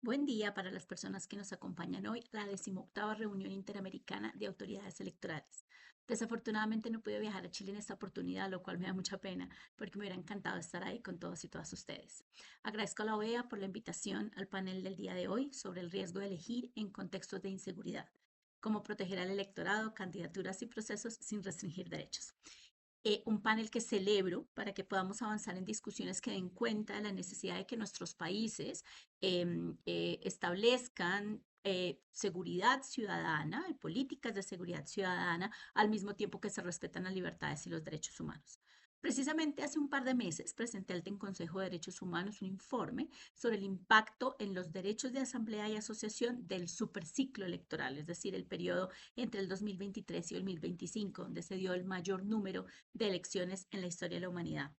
Buen día para las personas que nos acompañan hoy a la 18ª reunión interamericana de autoridades electorales. Desafortunadamente no pude viajar a Chile en esta oportunidad, lo cual me da mucha pena porque me hubiera encantado estar ahí con todos y todas ustedes. Agradezco a la OEA por la invitación al panel del día de hoy sobre el riesgo de elegir en contextos de inseguridad, cómo proteger al electorado, candidaturas y procesos sin restringir derechos. Un panel que celebro para que podamos avanzar en discusiones que den cuenta de la necesidad de que nuestros países establezcan seguridad ciudadana y políticas de seguridad ciudadana al mismo tiempo que se respetan las libertades y los derechos humanos. Precisamente hace un par de meses presenté ante el Consejo de Derechos Humanos un informe sobre el impacto en los derechos de asamblea y asociación del superciclo electoral, es decir, el periodo entre el 2023 y el 2025, donde se dio el mayor número de elecciones en la historia de la humanidad.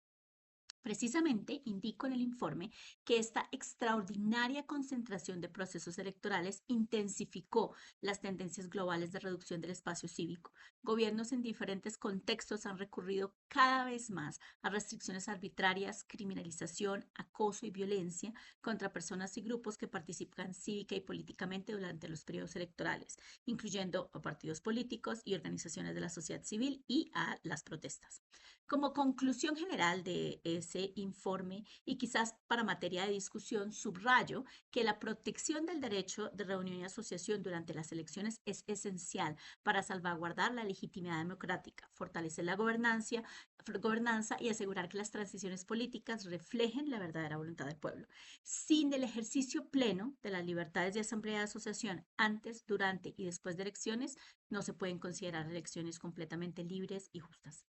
Precisamente indico en el informe que esta extraordinaria concentración de procesos electorales intensificó las tendencias globales de reducción del espacio cívico. Gobiernos en diferentes contextos han recurrido cada vez más a restricciones arbitrarias, criminalización, acoso y violencia contra personas y grupos que participan cívica y políticamente durante los periodos electorales, incluyendo a partidos políticos y organizaciones de la sociedad civil y a las protestas. Como conclusión general de ese informe y quizás para materia de discusión, subrayo que la protección del derecho de reunión y asociación durante las elecciones es esencial para salvaguardar la legitimidad democrática, fortalecer la gobernanza y asegurar que las transiciones políticas reflejen la verdadera voluntad del pueblo. Sin el ejercicio pleno de las libertades de asamblea y asociación antes, durante y después de elecciones, no se pueden considerar elecciones completamente libres y justas.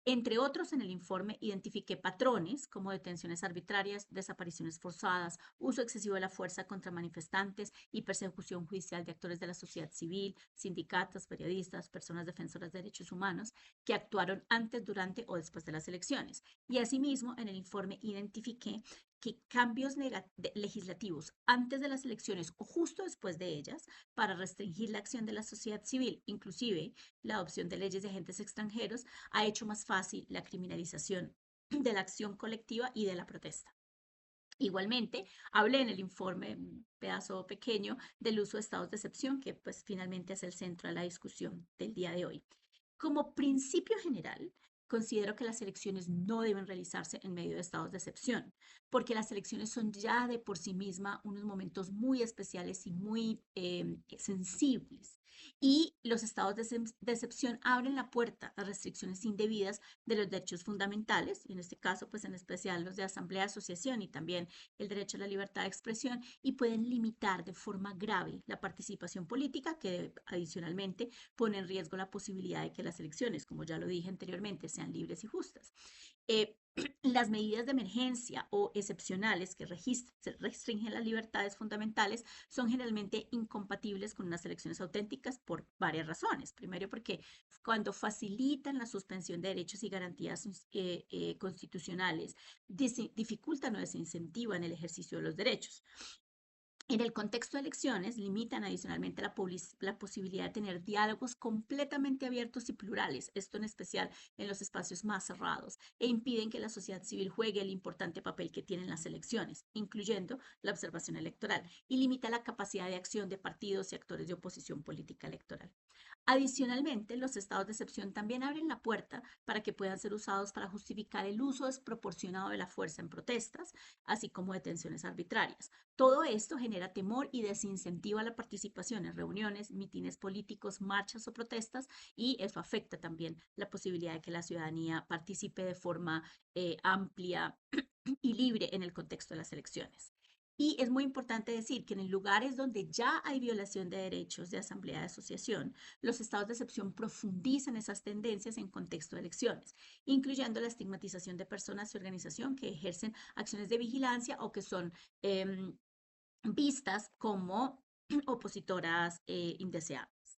Entre otros, en el informe identifiqué patrones como detenciones arbitrarias, desapariciones forzadas, uso excesivo de la fuerza contra manifestantes y persecución judicial de actores de la sociedad civil, sindicatos, periodistas, personas defensoras de derechos humanos que actuaron antes, durante o después de las elecciones. Y asimismo, en el informe identifiqué que cambios legislativos antes de las elecciones o justo después de ellas para restringir la acción de la sociedad civil, inclusive la adopción de leyes de agentes extranjeros, ha hecho más fácil la criminalización de la acción colectiva y de la protesta. Igualmente, hablé en el informe, un pedazo pequeño, del uso de estados de excepción, que pues finalmente es el centro de la discusión del día de hoy. Como principio general, considero que las elecciones no deben realizarse en medio de estados de excepción, porque las elecciones son ya de por sí misma unos momentos muy especiales y muy sensibles. Y los estados de excepción abren la puerta a restricciones indebidas de los derechos fundamentales, y en este caso, pues en especial los de asamblea, asociación y también el derecho a la libertad de expresión, y pueden limitar de forma grave la participación política, que adicionalmente pone en riesgo la posibilidad de que las elecciones, como ya lo dije anteriormente, sean libres y justas. Eh, las medidas de emergencia o excepcionales que restringen las libertades fundamentales son generalmente incompatibles con unas elecciones auténticas por varias razones. Primero, porque cuando facilitan la suspensión de derechos y garantías constitucionales, dificultan o desincentivan el ejercicio de los derechos. En el contexto de elecciones, limitan adicionalmente la posibilidad de tener diálogos completamente abiertos y plurales, esto en especial en los espacios más cerrados, e impiden que la sociedad civil juegue el importante papel que tienen las elecciones, incluyendo la observación electoral, y limita la capacidad de acción de partidos y actores de oposición política electoral. Adicionalmente, los estados de excepción también abren la puerta para que puedan ser usados para justificar el uso desproporcionado de la fuerza en protestas, así como detenciones arbitrarias. Todo esto genera temor y desincentiva la participación en reuniones, mítines políticos, marchas o protestas, y eso afecta también la posibilidad de que la ciudadanía participe de forma amplia y libre en el contexto de las elecciones. Y es muy importante decir que en lugares donde ya hay violación de derechos de asamblea de asociación, los estados de excepción profundizan esas tendencias en contexto de elecciones, incluyendo la estigmatización de personas y organizaciones que ejercen acciones de vigilancia o que son vistas como opositoras indeseables.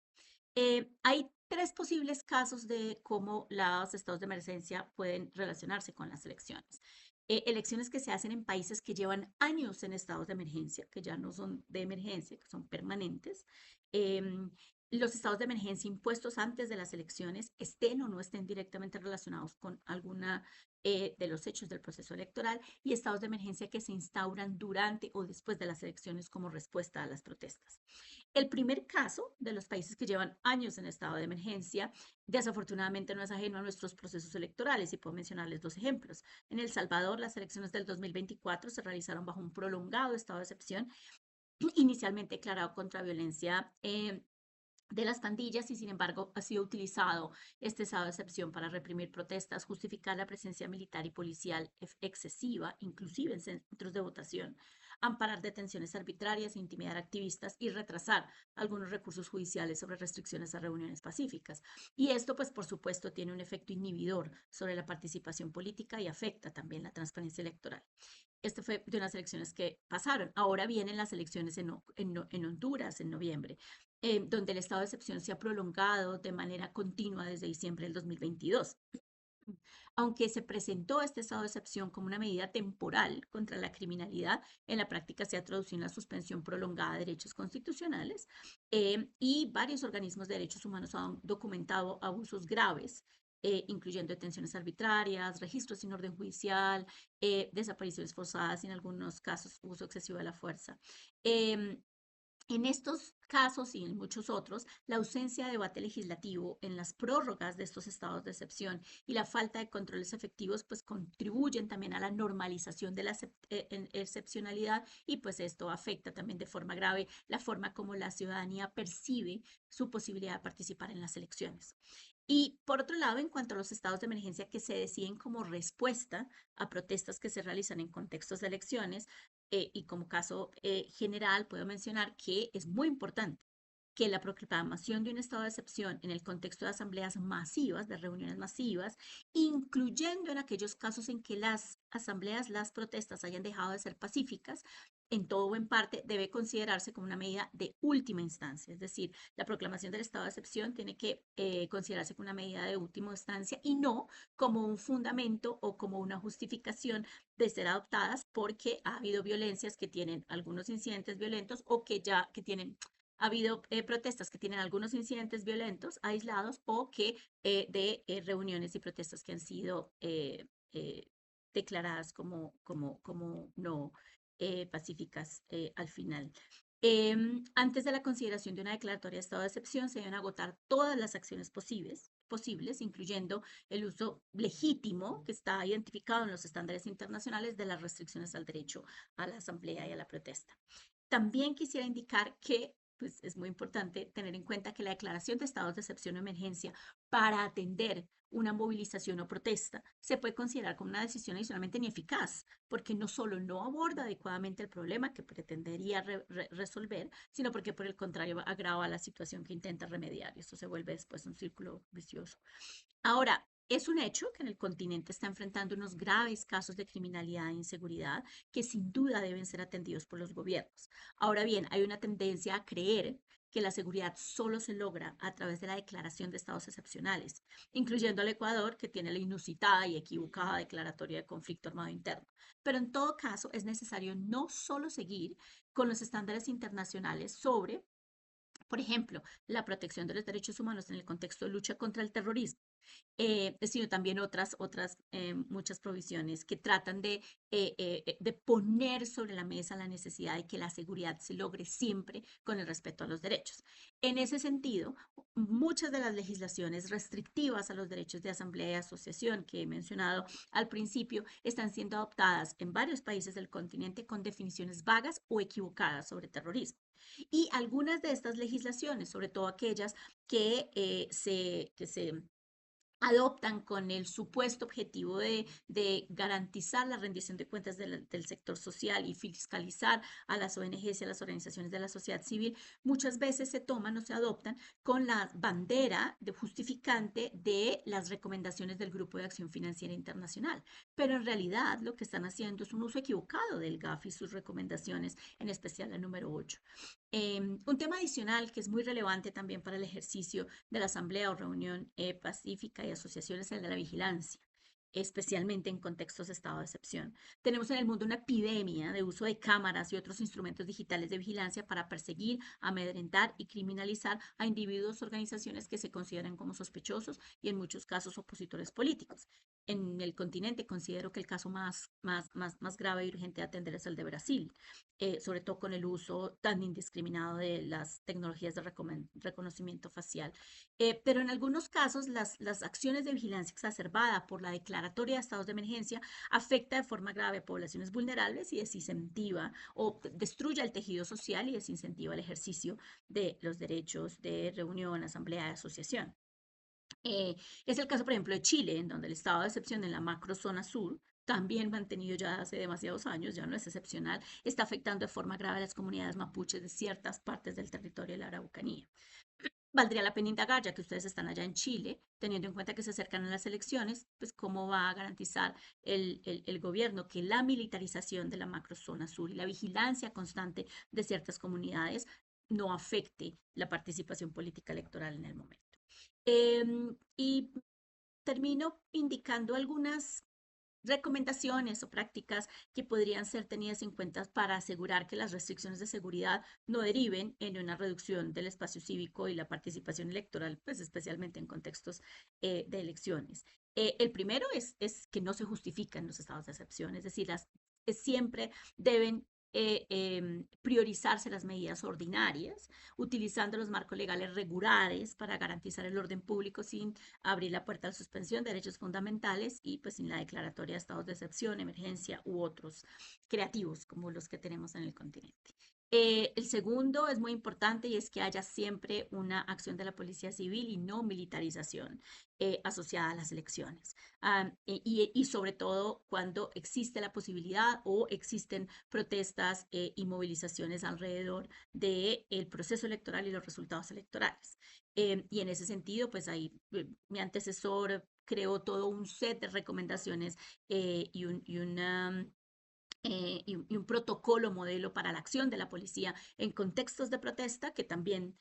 Hay tres posibles casos de cómo los estados de emergencia pueden relacionarse con las elecciones. Elecciones que se hacen en países que llevan años en estados de emergencia, que ya no son de emergencia, que son permanentes. Em, los estados de emergencia impuestos antes de las elecciones estén o no estén directamente relacionados con alguna de los hechos del proceso electoral y estados de emergencia que se instauran durante o después de las elecciones como respuesta a las protestas. El primer caso de los países que llevan años en estado de emergencia, desafortunadamente no es ajeno a nuestros procesos electorales y puedo mencionarles dos ejemplos. En El Salvador, las elecciones del 2024 se realizaron bajo un prolongado estado de excepción, inicialmente declarado contra violencia de las pandillas y sin embargo ha sido utilizado este estado de excepción para reprimir protestas, justificar la presencia militar y policial excesiva, inclusive en centros de votación, amparar detenciones arbitrarias, intimidar activistas y retrasar algunos recursos judiciales sobre restricciones a reuniones pacíficas. Y esto, pues, por supuesto, tiene un efecto inhibidor sobre la participación política y afecta también la transparencia electoral. Este fue de unas elecciones que pasaron. Ahora vienen las elecciones en Honduras en noviembre, donde el estado de excepción se ha prolongado de manera continua desde diciembre del 2022. Aunque se presentó este estado de excepción como una medida temporal contra la criminalidad, en la práctica se ha traducido en la suspensión prolongada de derechos constitucionales y varios organismos de derechos humanos han documentado abusos graves, incluyendo detenciones arbitrarias, registros sin orden judicial, desapariciones forzadas y en algunos casos uso excesivo de la fuerza. Eh, en estos casos y en muchos otros, la ausencia de debate legislativo en las prórrogas de estos estados de excepción y la falta de controles efectivos pues contribuyen también a la normalización de la excepcionalidad y pues esto afecta también de forma grave la forma como la ciudadanía percibe su posibilidad de participar en las elecciones. Y por otro lado, en cuanto a los estados de emergencia que se deciden como respuesta a protestas que se realizan en contextos de elecciones, y como caso general, puedo mencionar que es muy importante que la proclamación de un estado de excepción en el contexto de asambleas masivas, de reuniones masivas, incluyendo en aquellos casos en que las asambleas, las protestas hayan dejado de ser pacíficas, en todo o en parte debe considerarse como una medida de última instancia. Es decir, la proclamación del estado de excepción tiene que considerarse como una medida de última instancia y no como un fundamento o como una justificación de ser adoptadas porque ha habido violencias que tienen algunos incidentes violentos o que ya que tienen ha habido protestas que tienen algunos incidentes violentos aislados o que de reuniones y protestas que han sido declaradas como no pacíficas al final. Antes de la consideración de una declaratoria de estado de excepción, se deben agotar todas las acciones posibles, incluyendo el uso legítimo que está identificado en los estándares internacionales de las restricciones al derecho a la asamblea y a la protesta. También quisiera indicar que pues, es muy importante tener en cuenta que la declaración de estados de excepción o emergencia para atender una movilización o protesta se puede considerar como una decisión adicionalmente ineficaz, porque no solo no aborda adecuadamente el problema que pretendería resolver, sino porque por el contrario agrava la situación que intenta remediar y esto se vuelve después un círculo vicioso. Ahora, es un hecho que en el continente está enfrentando unos graves casos de criminalidad e inseguridad que sin duda deben ser atendidos por los gobiernos. Ahora bien, hay una tendencia a creer que la seguridad solo se logra a través de la declaración de estados excepcionales, incluyendo al Ecuador, que tiene la inusitada y equivocada declaratoria de conflicto armado interno. Pero en todo caso, es necesario no solo seguir con los estándares internacionales sobre, por ejemplo, la protección de los derechos humanos en el contexto de lucha contra el terrorismo, sino también otras muchas provisiones que tratan de poner sobre la mesa la necesidad de que la seguridad se logre siempre con el respeto a los derechos. En ese sentido, muchas de las legislaciones restrictivas a los derechos de asamblea y asociación que he mencionado al principio están siendo adoptadas en varios países del continente con definiciones vagas o equivocadas sobre terrorismo. Y algunas de estas legislaciones, sobre todo aquellas que se adoptan con el supuesto objetivo de garantizar la rendición de cuentas del sector social y fiscalizar a las ONGs y a las organizaciones de la sociedad civil, muchas veces se toman o se adoptan con la bandera de justificante de las recomendaciones del Grupo de Acción Financiera Internacional. Pero en realidad lo que están haciendo es un uso equivocado del GAF y sus recomendaciones, en especial la número 8. Un tema adicional que es muy relevante también para el ejercicio de la asamblea o reunión pacífica y asociaciones es el de la vigilancia. especialmente en contextos de estado de excepción. Tenemos en el mundo una epidemia de uso de cámaras y otros instrumentos digitales de vigilancia para perseguir, amedrentar y criminalizar a individuos o organizaciones que se consideran como sospechosos y en muchos casos opositores políticos. En el continente considero que el caso más grave y urgente de atender es el de Brasil, sobre todo con el uso tan indiscriminado de las tecnologías de reconocimiento facial. Pero en algunos casos las acciones de vigilancia exacerbada por la declaratoria de estados de emergencia afecta de forma grave a poblaciones vulnerables y desincentiva o destruye el tejido social y desincentiva el ejercicio de los derechos de reunión, asamblea, asociación. Es el caso, por ejemplo, de Chile, en donde el estado de excepción en la macrozona sur, también mantenido ya hace demasiados años, ya no es excepcional, está afectando de forma grave a las comunidades mapuches de ciertas partes del territorio de la Araucanía. Valdría la pena indagar, ya que ustedes están allá en Chile, teniendo en cuenta que se acercan a las elecciones, pues cómo va a garantizar el gobierno que la militarización de la macrozona sur y la vigilancia constante de ciertas comunidades no afecte la participación política electoral en el momento. Y termino indicando algunas recomendaciones o prácticas que podrían ser tenidas en cuenta para asegurar que las restricciones de seguridad no deriven en una reducción del espacio cívico y la participación electoral, pues especialmente en contextos de elecciones. El primero es que no se justifican los estados de excepción, es decir, siempre deben priorizarse las medidas ordinarias, utilizando los marcos legales regulares para garantizar el orden público sin abrir la puerta a la suspensión de derechos fundamentales y pues sin la declaratoria de estados de excepción, emergencia u otros creativos como los que tenemos en el continente. El segundo es muy importante y es que haya siempre una acción de la policía civil y no militarización asociada a las elecciones. Y sobre todo cuando existe la posibilidad o existen protestas y movilizaciones alrededor del proceso electoral y los resultados electorales. Y en ese sentido, pues ahí mi antecesor creó todo un set de recomendaciones y un protocolo modelo para la acción de la policía en contextos de protesta que también,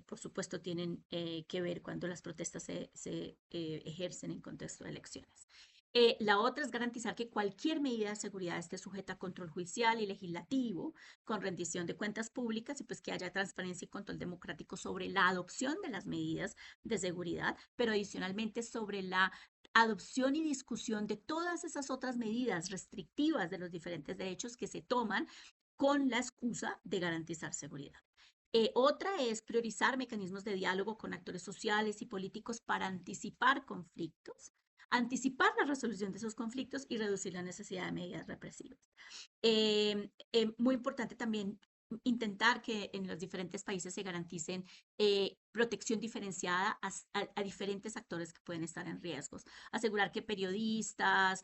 por supuesto, tienen que ver cuando las protestas se ejercen en contexto de elecciones. La otra es garantizar que cualquier medida de seguridad esté sujeta a control judicial y legislativo, con rendición de cuentas públicas y pues que haya transparencia y control democrático sobre la adopción de las medidas de seguridad, pero adicionalmente sobre la adopción y discusión de todas esas otras medidas restrictivas de los diferentes derechos que se toman con la excusa de garantizar seguridad. Otra es priorizar mecanismos de diálogo con actores sociales y políticos para anticipar conflictos, anticipar la resolución de esos conflictos y reducir la necesidad de medidas represivas. Muy importante también intentar que en los diferentes países se garanticen protección diferenciada a diferentes actores que pueden estar en riesgos. Asegurar que periodistas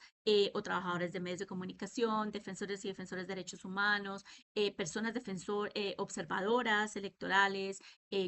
o trabajadores de medios de comunicación, defensores y defensores de derechos humanos, personas observadoras electorales,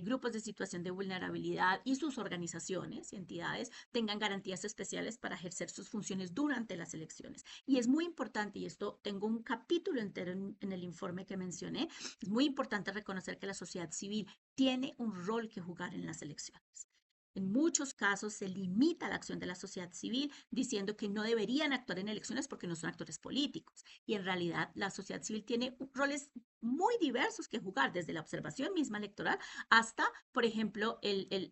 grupos de situación de vulnerabilidad y sus organizaciones y entidades tengan garantías especiales para ejercer sus funciones durante las elecciones. Y es muy importante, y esto tengo un capítulo entero en el informe que mencioné, es muy importante reconocer que la sociedad civil tiene un rol que jugar en las elecciones. En muchos casos se limita la acción de la sociedad civil diciendo que no deberían actuar en elecciones porque no son actores políticos. Y en realidad la sociedad civil tiene roles muy diversos que jugar, desde la observación misma electoral hasta, por ejemplo, el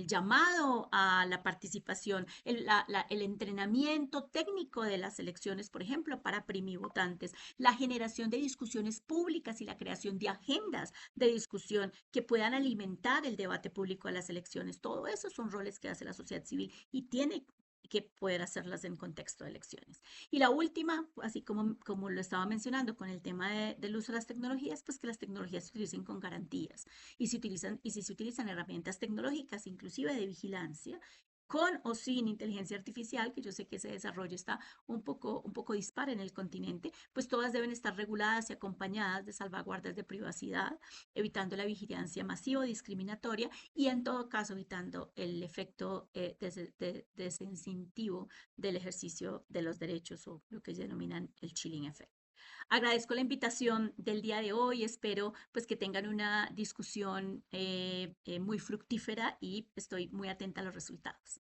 llamado a la participación, el entrenamiento técnico de las elecciones, por ejemplo, para primivotantes, la generación de discusiones públicas y la creación de agendas de discusión que puedan alimentar el debate público de las elecciones. Todo eso son roles que hace la sociedad civil y tiene que poder hacerlas en contexto de elecciones. Y la última, así como lo estaba mencionando con el tema del uso de las tecnologías, pues que las tecnologías se utilicen con garantías y si se utilizan herramientas tecnológicas, inclusive de vigilancia, con o sin inteligencia artificial, que yo sé que ese desarrollo está un poco dispar en el continente, pues todas deben estar reguladas y acompañadas de salvaguardas de privacidad, evitando la vigilancia masiva o discriminatoria y en todo caso evitando el efecto desincentivo del ejercicio de los derechos o lo que denominan el chilling effect. Agradezco la invitación del día de hoy, espero pues que tengan una discusión muy fructífera y estoy muy atenta a los resultados.